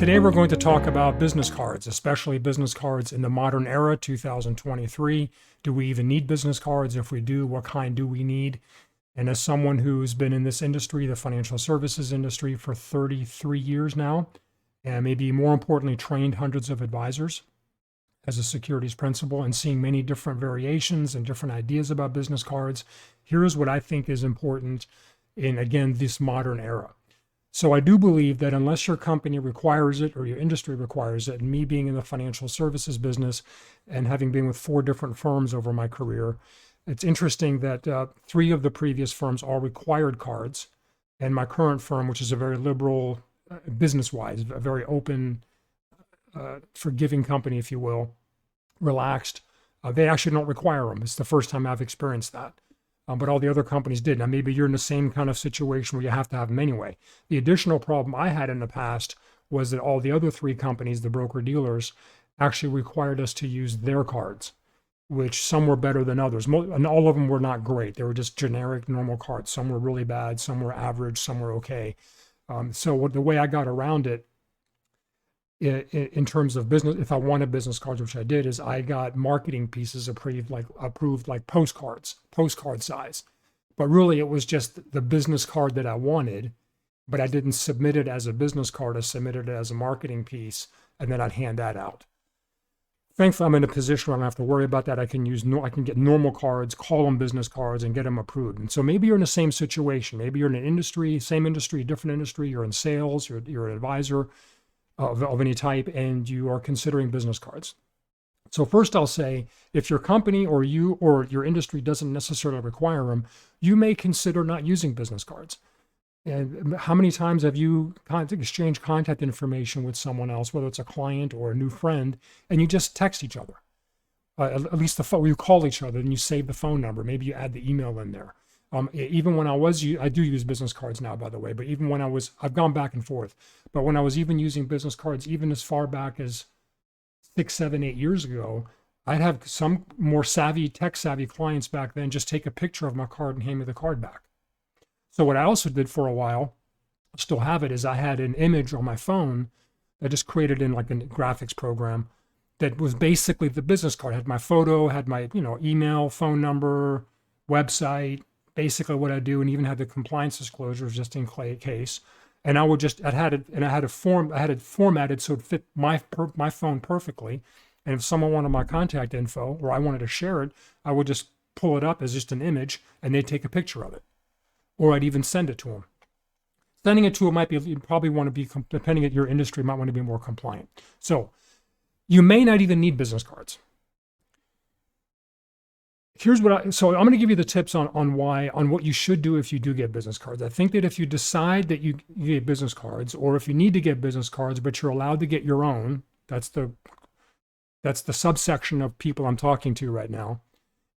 Today we're going to talk about business cards, especially business cards in the modern era, 2023. Do we even need business cards? If we do, what kind do we need? And as someone who's been in this industry, the financial services industry, for 33 years now, and maybe more importantly, trained hundreds of advisors as a securities principal and seeing many different variations and different ideas about business cards, here's what I think is important in, again, this modern era. So I do believe that unless your company requires it or your industry requires it, and me being in the financial services business and having been with 4 different firms over my career, it's interesting that 3 of the previous firms all required cards. And my current firm, which is a very liberal, business-wise, a very open, forgiving company, if you will, relaxed, they actually don't require them. It's the first time I've experienced that. But all the other companies did. Now, maybe you're in the same kind of situation where you have to have them anyway. The additional problem I had in the past was that all the other 3 companies, the broker-dealers, actually required us to use their cards, which some were better than others. And all of them were not great. They were just generic, normal cards. Some were really bad, some were average, some were okay. So the way I got around it, in terms of business, if I wanted business cards, which I did, is I got marketing pieces approved like postcard size. But really it was just the business card that I wanted, but I didn't submit it as a business card. I submitted it as a marketing piece, and then I'd hand that out. Thankfully, I'm in a position where I don't have to worry about that. I can get normal cards, call them business cards, and get them approved. And so maybe you're in the same situation. Maybe you're in an industry, same industry, different industry. You're in sales. You're an advisor of any type, and you are considering business cards. So first I'll say, if your company or you or your industry doesn't necessarily require them, you may consider not using business cards. And how many times have you exchanged contact information with someone else, whether it's a client or a new friend, and you just text each other? At least the phone, you call each other and you save the phone number. Maybe you add the email in there. Even when I do use business cards now, by the way, but even when I've gone back and forth, but when I was even using business cards, even as far back as 6, 7, 8 years ago, I'd have some more tech savvy clients back then just take a picture of my card and hand me the card back. So what I also did for a while, I still have it, is I had an image on my phone I just created in like a graphics program that was basically the business card. It had my photo, had my email, phone number, website, basically what I do, and even had the compliance disclosures just in case. And I had it formatted so it fit my phone perfectly. And if someone wanted my contact info or I wanted to share it, I would just pull it up as just an image and they'd take a picture of it. Or I'd even send it to them. Sending it to them you'd probably want to be, depending on your industry, might want to be more compliant. So you may not even need business cards. So I'm going to give you the tips on what you should do if you do get business cards. I think that if you decide that you get business cards, or if you need to get business cards, but you're allowed to get your own, that's the subsection of people I'm talking to right now,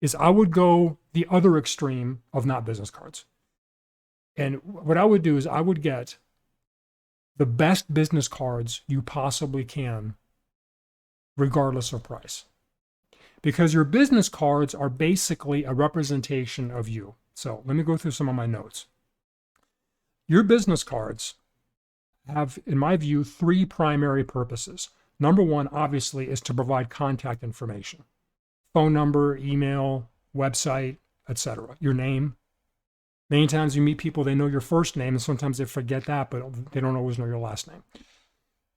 is I would go the other extreme of not business cards. And what I would do is I would get the best business cards you possibly can, regardless of price. Because your business cards are basically a representation of you. So let me go through some of my notes. Your business cards have, in my view, 3 primary purposes. Number 1, obviously, is to provide contact information. Phone number, email, website, etc. Your name. Many times you meet people, they know your first name, and sometimes they forget that, but they don't always know your last name.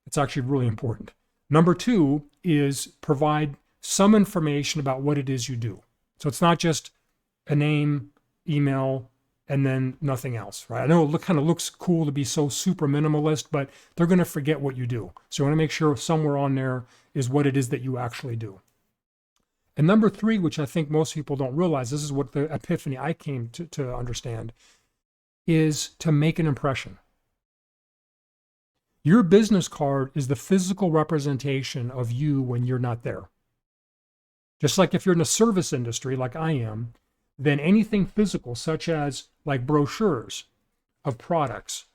It's actually really important. Number 2 is provide some information about what it is you do. So it's not just a name, email, and then nothing else, right? I know it kind of looks cool to be so super minimalist, but they're going to forget what you do. So you want to make sure somewhere on there is what it is that you actually do. And number 3, which I think most people don't realize, this is what the epiphany I came to understand, is to make an impression. Your business card is the physical representation of you when you're not there. Just like if you're in the service industry, like I am, then anything physical, such as like brochures of products,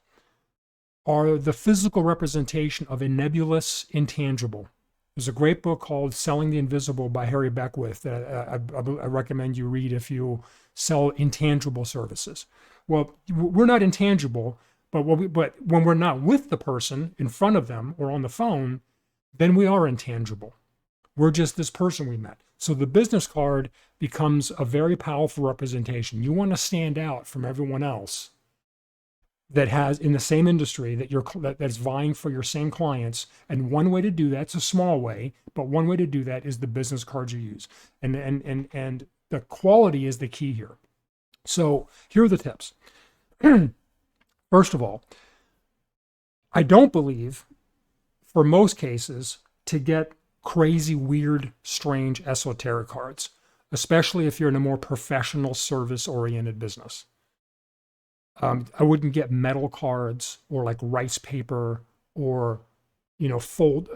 are the physical representation of a nebulous intangible. There's a great book called Selling the Invisible by Harry Beckwith that I recommend you read if you sell intangible services. Well, we're not intangible, But when we're not with the person in front of them or on the phone, then we are intangible. We're just this person we met. So the business card becomes a very powerful representation. You want to stand out from everyone else that has in the same industry that's vying for your same clients. And one way to do that, it's a small way, but one way to do that is the business cards you use. And the quality is the key here. So here are the tips. First of all, I don't believe, for most cases, to get crazy, weird, strange, esoteric cards, especially if you're in a more professional, service-oriented business. I wouldn't get metal cards or like rice paper or, fold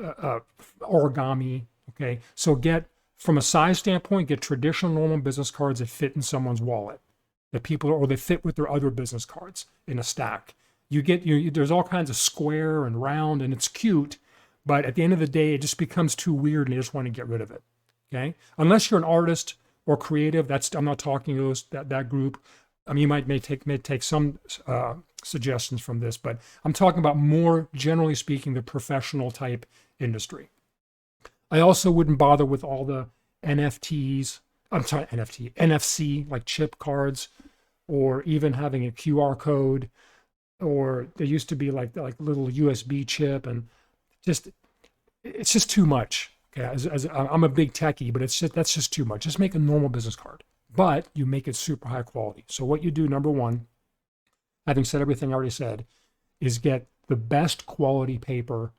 origami. Okay, so from a size standpoint, get traditional, normal business cards that fit in someone's wallet, or they fit with their other business cards in a stack. There's all kinds of square and round, and it's cute, but at the end of the day, it just becomes too weird, and you just want to get rid of it. Okay, unless you're an artist or creative, I'm not talking to that group. I mean, you may take some suggestions from this, but I'm talking about more generally speaking, the professional type industry. I also wouldn't bother with all the NFC, like chip cards, or even having a QR code, or there used to be like little USB chip, and it's just too much. Okay, I'm a big techie, but that's just too much. Just make a normal business card, but you make it super high quality. So what you do, number one, having said everything I already said, is get the best quality paper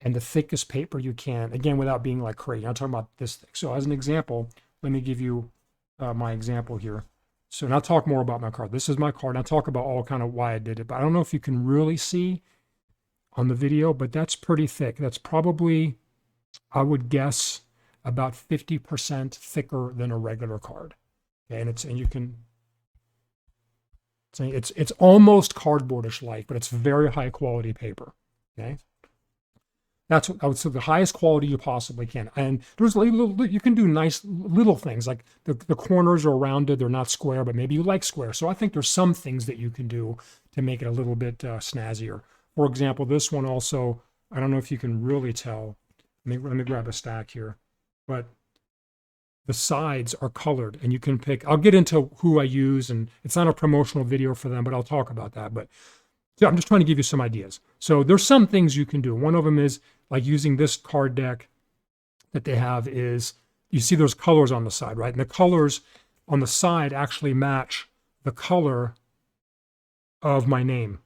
and the thickest paper you can, again, without being like crazy. I'm talking about this thick. So as an example, let me give you my example here. So now I'll talk more about my card. This is my card. I'll talk about all kind of why I did it, but I don't know if you can really see on the video, but that's pretty thick. That's probably, I would guess, about 50% thicker than a regular card. Okay, and you can say it's almost cardboardish like, but it's very high quality paper. Okay, that's what I would say, the highest quality you possibly can. And you can do nice little things like the corners are rounded, they're not square, but maybe you like square. So I think there's some things that you can do to make it a little bit snazzier. For example, this one also, I don't know if you can really tell. Let me grab a stack here, but the sides are colored, and you can pick. I'll get into who I use, and it's not a promotional video for them, but I'll talk about that. But so I'm just trying to give you some ideas. So there's some things you can do. One of them is like using this card deck that they have is, you see those colors on the side, right? And the colors on the side actually match the color of my name.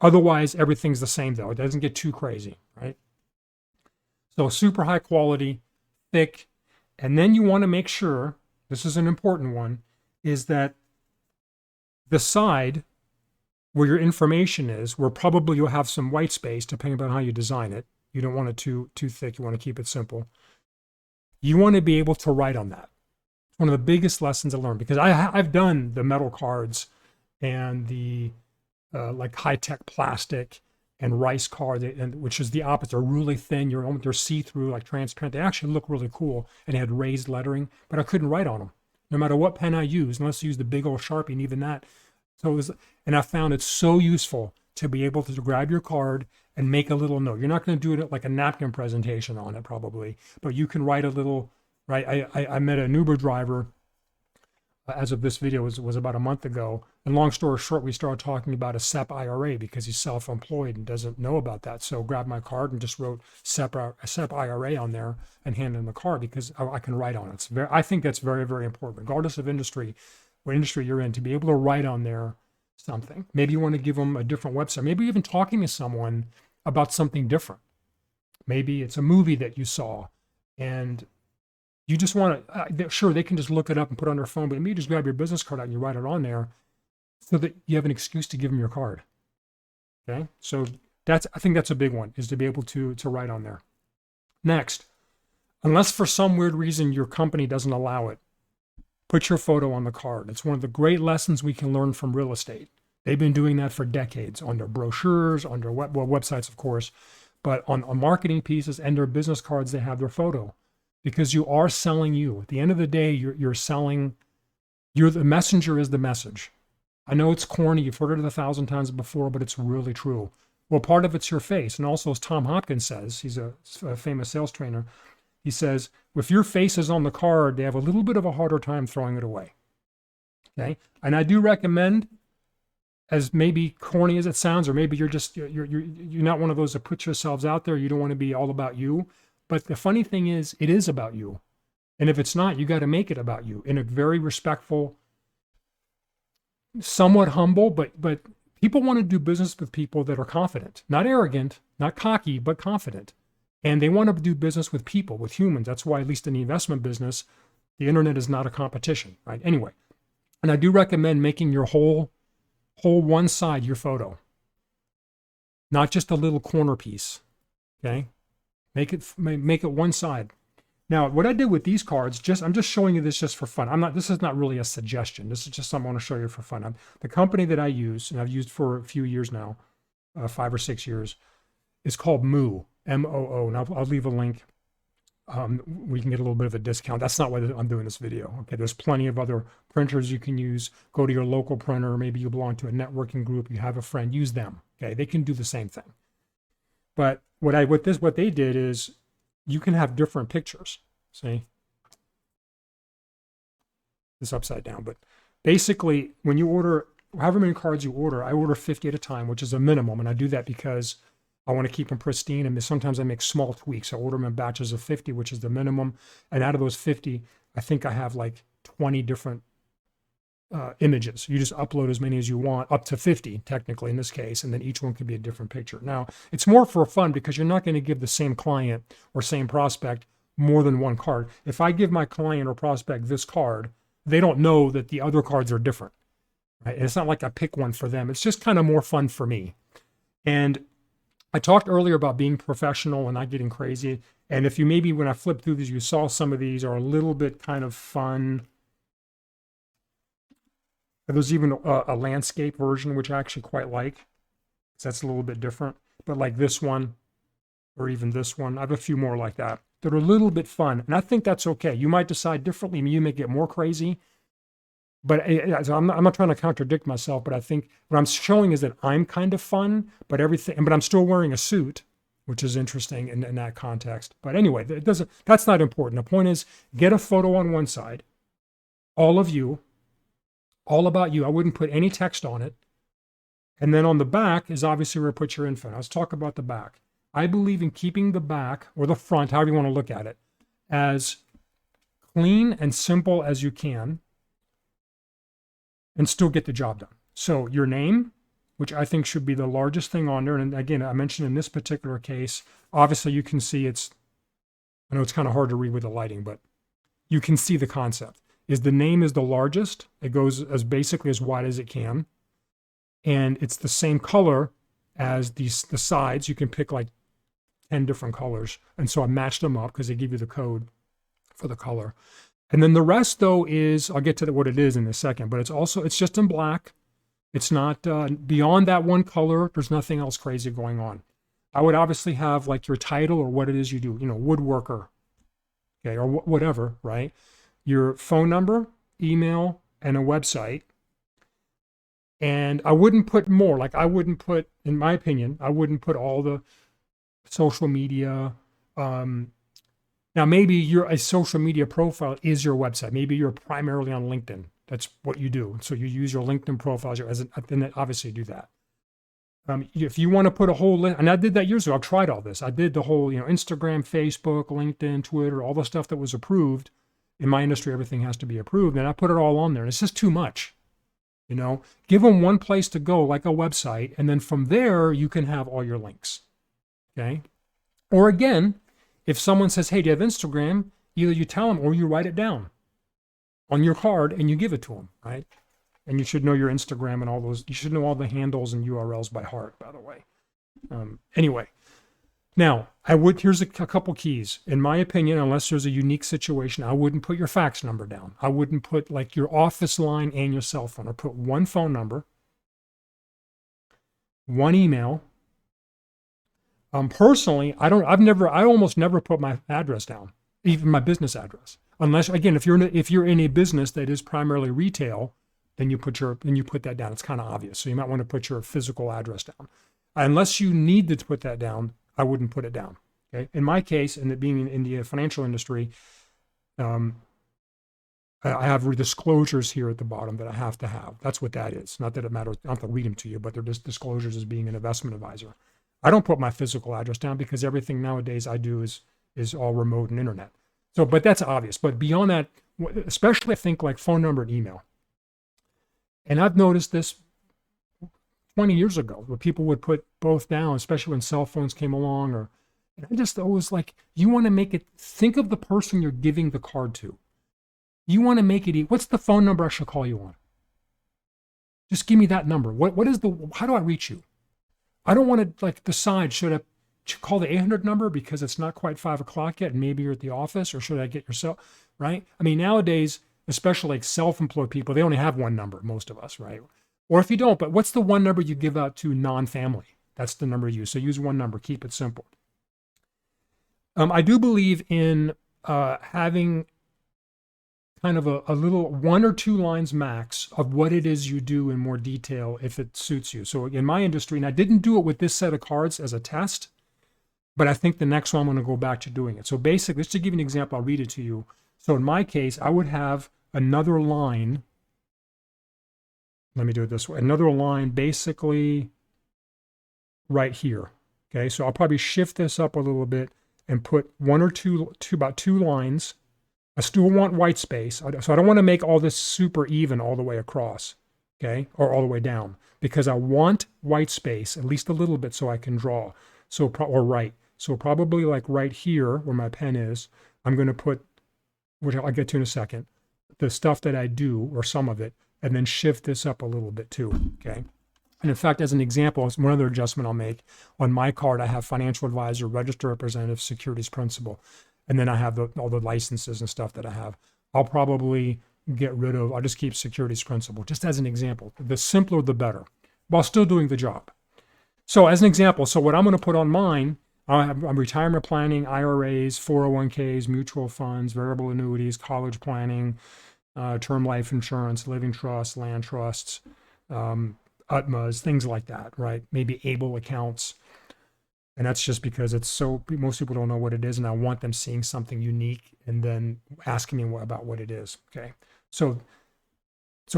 Otherwise, everything's the same though. It doesn't get too crazy, right? So super high quality, thick. And then you want to make sure, this is an important one, is that the side where your information is, where probably you'll have some white space depending on how you design it. You don't want it too thick. You want to keep it simple. You want to be able to write on that. It's one of the biggest lessons I learned, because I've done the metal cards and the like high-tech plastic and rice card, which is the opposite. They're really thin. They're see-through, like transparent. They actually look really cool, and they had raised lettering, but I couldn't write on them, no matter what pen I used, unless I used the big old Sharpie, and even that. So and I found it so useful to be able to grab your card and make a little note. You're not going to do it like a napkin presentation on it probably, but you can write a little, right? I met an Uber driver, as of this video was about a month ago. And long story short, we started talking about a SEP IRA because he's self-employed and doesn't know about that. So grabbed my card and just wrote SEP IRA on there and handed him the card because I can write on it. I think that's very, very important, regardless of industry, what industry you're in, to be able to write on there something. Maybe you want to give them a different website. Maybe even talking to someone about something different. Maybe it's a movie that you saw and you just want to, sure, they can just look it up and put it on their phone, but maybe you just grab your business card out and you write it on there so that you have an excuse to give them your card. Okay, so I think that's a big one, is to be able to write on there. Next, unless for some weird reason your company doesn't allow it, put your photo on the card. It's one of the great lessons we can learn from real estate. They've been doing that for decades on their brochures, on their websites, of course, but on marketing pieces and their business cards, they have their photo. Because you are selling you. At the end of the day, you're selling, the messenger is the message. I know it's corny. You've heard it 1,000 times before, but it's really true. Well, part of it's your face. And also, as Tom Hopkins says, he's a famous sales trainer, he says, if your face is on the card, they have a little bit of a harder time throwing it away. Okay. And I do recommend, as maybe corny as it sounds, or maybe you're not one of those that puts yourselves out there. You don't want to be all about you. But the funny thing is, it is about you. And if it's not, you got to make it about you in a very respectful, somewhat humble, but people want to do business with people that are confident, not arrogant, not cocky, but confident. And they want to do business with people, with humans. That's why, at least in the investment business, the internet is not a competition, right? Anyway, and I do recommend making your whole one side your photo, not just a little corner piece. Okay, make it one side. Now, what I did with these cards, I'm just showing you this just for fun. This is not really a suggestion. This is just something I want to show you for fun. The company that I use, and I've used for a few years now, 5 or 6 years, is called Moo, M-O-O. And I'll leave a link. We can get a little bit of a discount. That's not why I'm doing this video. Okay, there's plenty of other printers you can use. Go to your local printer. Maybe you belong to a networking group. You have a friend. Use them. Okay, they can do the same thing. But what they did is, you can have different pictures. See, this upside down. But basically, when you order, however many cards you order, I order 50 at a time, which is a minimum. And I do that because I want to keep them pristine. And sometimes I make small tweaks. I order them in batches of 50, which is the minimum. And out of those 50, I think I have like 20 different images. You just upload as many as you want, up to 50 technically in this case, and then each one could be a different picture. Now, it's more for fun because you're not going to give the same client or same prospect more than one card. If I give my client or prospect this card, they don't know that the other cards are different. Right? And it's not like I pick one for them. It's just kind of more fun for me. And I talked earlier about being professional and not getting crazy. And if you maybe, when I flipped through these, you saw some of these are a little bit kind of fun. There's even a landscape version, which I actually quite like. So that's a little bit different. But like this one, or even this one, I have a few more like that that are a little bit fun. And I think that's okay. You might decide differently. You may get more crazy. But I'm not trying to contradict myself, but I think what I'm showing is that I'm kind of fun, but I'm still wearing a suit, which is interesting in that context. But anyway, that's not important. The point is, get a photo on one side, all of you, all about you. I wouldn't put any text on it. And then on the back is obviously where to put your info. Now, let's talk about the back. I believe in keeping the back, or the front, however you want to look at it, as clean and simple as you can, and still get the job done. So your name, which I think should be the largest thing on there. And again, I mentioned in this particular case, obviously you can see I know it's kind of hard to read with the lighting, but you can see the concept. The name is the largest. It goes as basically as wide as it can. And it's the same color as the sides. You can pick like 10 different colors. And so I matched them up because they give you the code for the color. And then the rest, though, I'll get to what it is in a second, but it's just in black. It's not beyond that one color. There's nothing else crazy going on. I would obviously have like your title or what it is you do, woodworker, okay, or whatever, right? Your phone number, email, and a website. And I wouldn't put more, in my opinion, I wouldn't put all the social media. Now, maybe a social media profile is your website. Maybe you're primarily on LinkedIn. That's what you do. So you use your LinkedIn profile then obviously do that. If you want to put a whole list, and I did that years ago, I've tried all this. I did the whole, Instagram, Facebook, LinkedIn, Twitter, all the stuff that was approved. In my industry, everything has to be approved. And I put it all on there. And it's just too much. Give them one place to go, like a website. And then from there, you can have all your links. Okay. Or again, if someone says, hey, do you have Instagram? Either you tell them or you write it down on your card and you give it to them, right? And you should know your Instagram and all those. You should know all the handles and URLs by heart, by the way. Anyway, now here's a couple keys. In my opinion, unless there's a unique situation, I wouldn't put your fax number down. I wouldn't put like your office line and your cell phone. Or put one phone number, one email. Personally, I almost never put my address down, even my business address. Unless, again, if you're in a business that is primarily retail, then you put that down. It's kind of obvious. So you might want to put your physical address down. Unless you need to put that down, I wouldn't put it down. Okay. In my case, and it being in the financial industry, I have disclosures here at the bottom that I have to have. That's what that is. Not that it matters. I don't have to read them to you, but they're just disclosures as being an investment advisor. I don't put my physical address down because everything nowadays I do is all remote and internet. So, but that's obvious. But beyond that, especially I think like phone number and email. And I've noticed this 20 years ago where people would put both down, especially when cell phones came along. And I just always like, you want to make it, think of the person you're giving the card to. You want to make it, what's the phone number I should call you on? Just give me that number. How do I reach you? I don't want to like decide, should I call the 800 number because it's not quite 5 o'clock yet and maybe you're at the office, or should I get yourself, right? I mean, nowadays, especially like self-employed people, they only have one number, most of us, right? Or if you don't, but what's the one number you give out to non-family? That's the number you use. So use one number, keep it simple. I do believe in having kind of a little 1 or 2 lines max of what it is you do in more detail if it suits you. So in my industry, and I didn't do it with this set of cards as a test, but I think the next one I'm going to go back to doing it. So basically, just to give you an example, I'll read it to you. So in my case, I would have another line. Let me do it this way. Another line basically right here. Okay, so I'll probably shift this up a little bit and put 1 or 2, about 2 lines. I still want white space. So I don't want to make all this super even all the way across, okay, or all the way down, because I want white space, at least a little bit, so I can draw. So, or write. So probably like right here where my pen is, I'm going to put, which I'll get to in a second, the stuff that I do, or some of it, and then shift this up a little bit too, okay? And in fact, as an example, one other adjustment I'll make, on my card, I have financial advisor, registered representative, securities principal. And then I have all the licenses and stuff that I have. I'll probably get rid of, I'll just keep securities principal, just as an example. The simpler, the better, while still doing the job. So as an example, so what I'm going to put on mine, I'm retirement planning, IRAs, 401ks, mutual funds, variable annuities, college planning, term life insurance, living trusts, land trusts, UTMAs, things like that, right? Maybe ABLE accounts. And that's just because most people don't know what it is, and I want them seeing something unique and then asking me about what it is, okay? So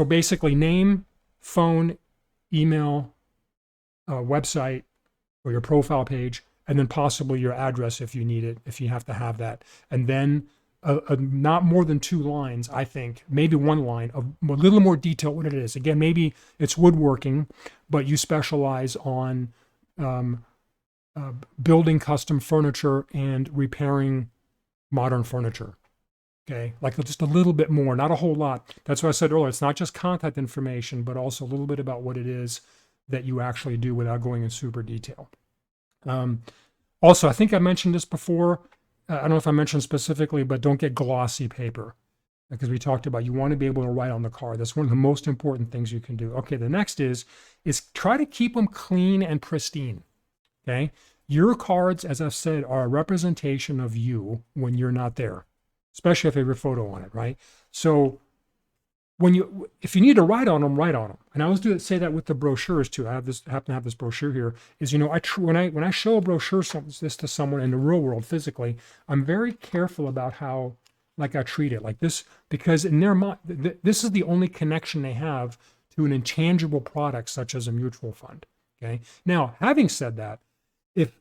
basically name, phone, email, website, or your profile page, and then possibly your address if you need it, if you have to have that. And then not more than 2 lines, I think, maybe 1 line of a little more detail what it is. Again, maybe it's woodworking, but you specialize on building custom furniture and repairing modern furniture. Okay, like just a little bit more, not a whole lot. That's what I said earlier. It's not just contact information, but also a little bit about what it is that you actually do without going in super detail. Also, I think I mentioned this before. I don't know if I mentioned specifically, but don't get glossy paper, because we talked about you want to be able to write on the card. That's one of the most important things you can do. Okay, the next is try to keep them clean and pristine. Okay, your cards, as I've said, are a representation of you when you're not there, especially if you have your photo on it, right? So if you need to write on them, write on them. And I always say that with the brochures too. I happen to have this brochure here. Is when I show a brochure this to someone in the real world physically, I'm very careful about how I treat it like this, because in their mind, this is the only connection they have to an intangible product such as a mutual fund. Okay. Now, having said that, if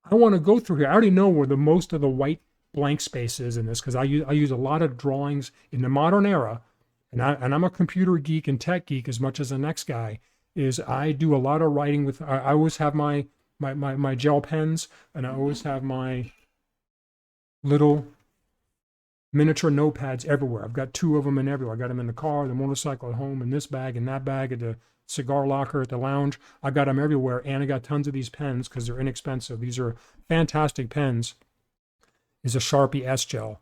I want to go through here, I already know where most of the white blank space is in this, because I use a lot of drawings in the modern era. And I'm a computer geek and tech geek as much as the next guy is. I do a lot of writing with, I always have my gel pens, and I always have my little miniature notepads everywhere. I've got 2 of them in everywhere. I got them in the car, the motorcycle, at home, in this bag, in that bag, at the cigar locker, at the lounge. I got them everywhere, and I got tons of these pens because they're inexpensive. These are fantastic pens. Is a Sharpie S gel.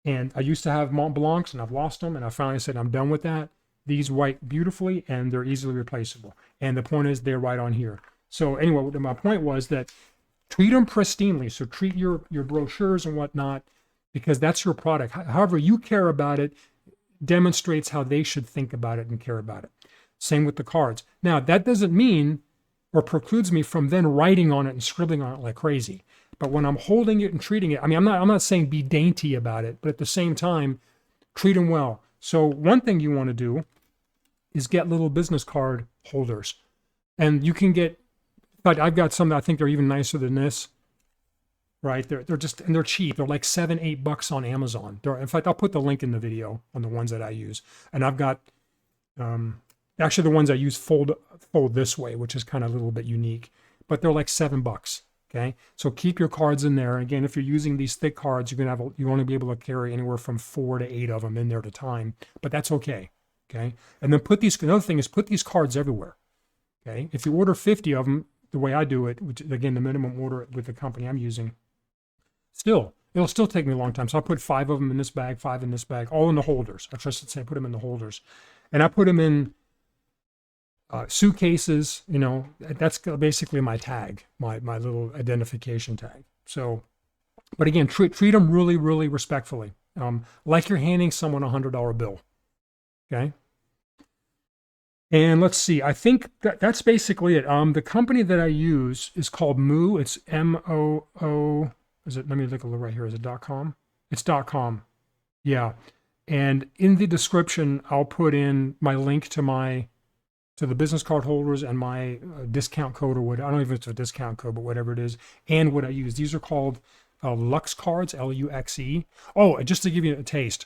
And I used to have Mont Blancs, and I've lost them, and I finally said, I'm done with that. These white beautifully, and they're easily replaceable. And the point is, they're right on here. So anyway, my point was that treat them pristinely. So treat your brochures and whatnot, because that's your product. However you care about it demonstrates how they should think about it and care about it. Same with the cards. Now, that doesn't mean or precludes me from then writing on it and scribbling on it like crazy. But when I'm holding it and treating it, I mean, I'm not saying be dainty about it, but at the same time, treat them well. So one thing you want to do is get little business card holders. And you can get, but I've got some that I think they're even nicer than this, right? They're just, and they're cheap. They're like $7-8 on Amazon. In fact, I'll put the link in the video on the ones that I use. And I've got, actually the ones I use fold this way, which is kind of a little bit unique, but they're like $7. Okay. So keep your cards in there. Again, if you're using these thick cards, you only be able to carry anywhere from 4 to 8 of them in there at a time, but that's okay. Okay. And then another thing is put these cards everywhere. Okay. If you order 50 of them, the way I do it, which again, the minimum order with the company I'm using, it'll still take me a long time. So I put 5 of them in this bag, 5 in this bag, all in the holders. I should say, put them in the holders, and I put them in suitcases. You know, that's basically my tag, my little identification tag. So, but again, treat them really, really respectfully, like you're handing someone a $100 bill. Okay. And let's see, I think that's basically it. The company that I use is called Moo. It's MOO. Is it? Let me look a little right here. Is it .com? It's .com. Yeah. And in the description, I'll put in my link to the business card holders and my discount code, or what, I don't know if it's a discount code, but whatever it is, and what I use. These are called Luxe cards, Luxe. Oh, just to give you a taste.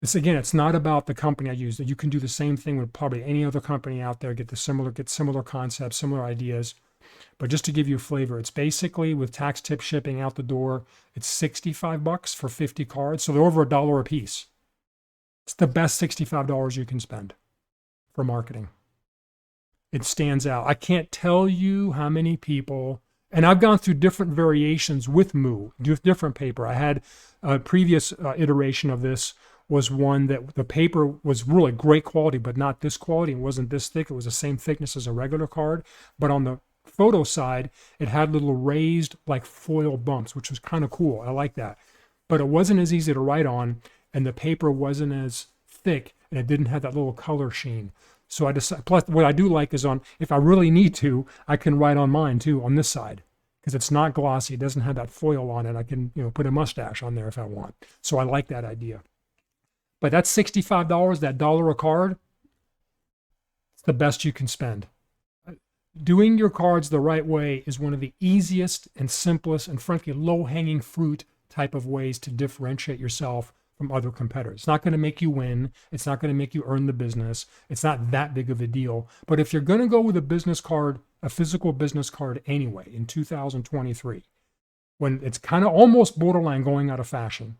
It's not about the company I use. You can do the same thing with probably any other company out there, get similar concepts, similar ideas. But just to give you a flavor, it's basically with tax tip shipping out the door, it's $65 for 50 cards. So they're over $1 a piece. It's the best $65 you can spend for marketing. It stands out. I can't tell you how many people, and I've gone through different variations with Moo, different paper. I had a previous iteration of this was one that the paper was really great quality, but not this quality. It wasn't this thick. It was the same thickness as a regular card. But on the photo side, it had little raised like foil bumps, which was kind of cool. I like that. But it wasn't as easy to write on, and the paper wasn't as thick, and it didn't have that little color sheen. So I decided, plus what I do like is if I really need to, I can write on mine too, on this side, because it's not glossy. It doesn't have that foil on it. I can, put a mustache on there if I want. So I like that idea. But that's $65, that $1 a card. It's the best you can spend. Doing your cards the right way is one of the easiest and simplest and frankly low-hanging fruit type of ways to differentiate yourself from other competitors. It's not going to make you win. It's not going to make you earn the business. It's not that big of a deal. But if you're going to go with a business card, a physical business card anyway, in 2023, when it's kind of almost borderline going out of fashion,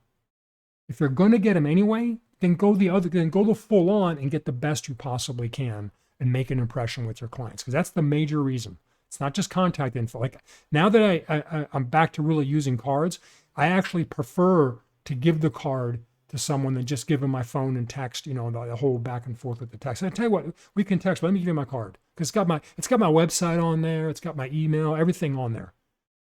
if you're going to get them anyway, then go the full on and get the best you possibly can and make an impression with your clients, because that's the major reason. It's not just contact info. Like now that I'm back to really using cards, I actually prefer to give the card to someone than just give them my phone and text, the whole back and forth with the text. And I tell you what, we can text, but let me give you my card, because it's got my website on there, it's got my email, everything on there.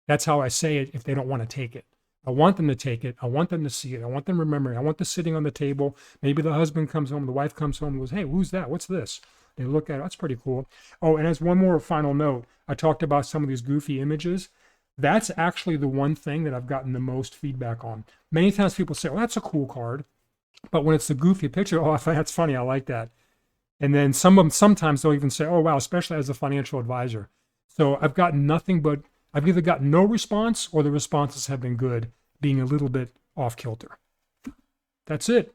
That's how I say it if they don't want to take it. I want them to take it. I want them to see it. I want them to remember it. I want this sitting on the table. Maybe the husband comes home, the wife comes home and goes, "Hey, who's that? What's this?" They look at it. That's pretty cool. Oh, and as one more final note, I talked about some of these goofy images. That's actually the one thing that I've gotten the most feedback on. Many times people say, "Well, that's a cool card." But when it's the goofy picture, "Oh, that's funny. I like that." And then sometimes they'll even say, "Oh, wow," especially as a financial advisor. So I've either gotten no response or the responses have been good, being a little bit off kilter. That's it.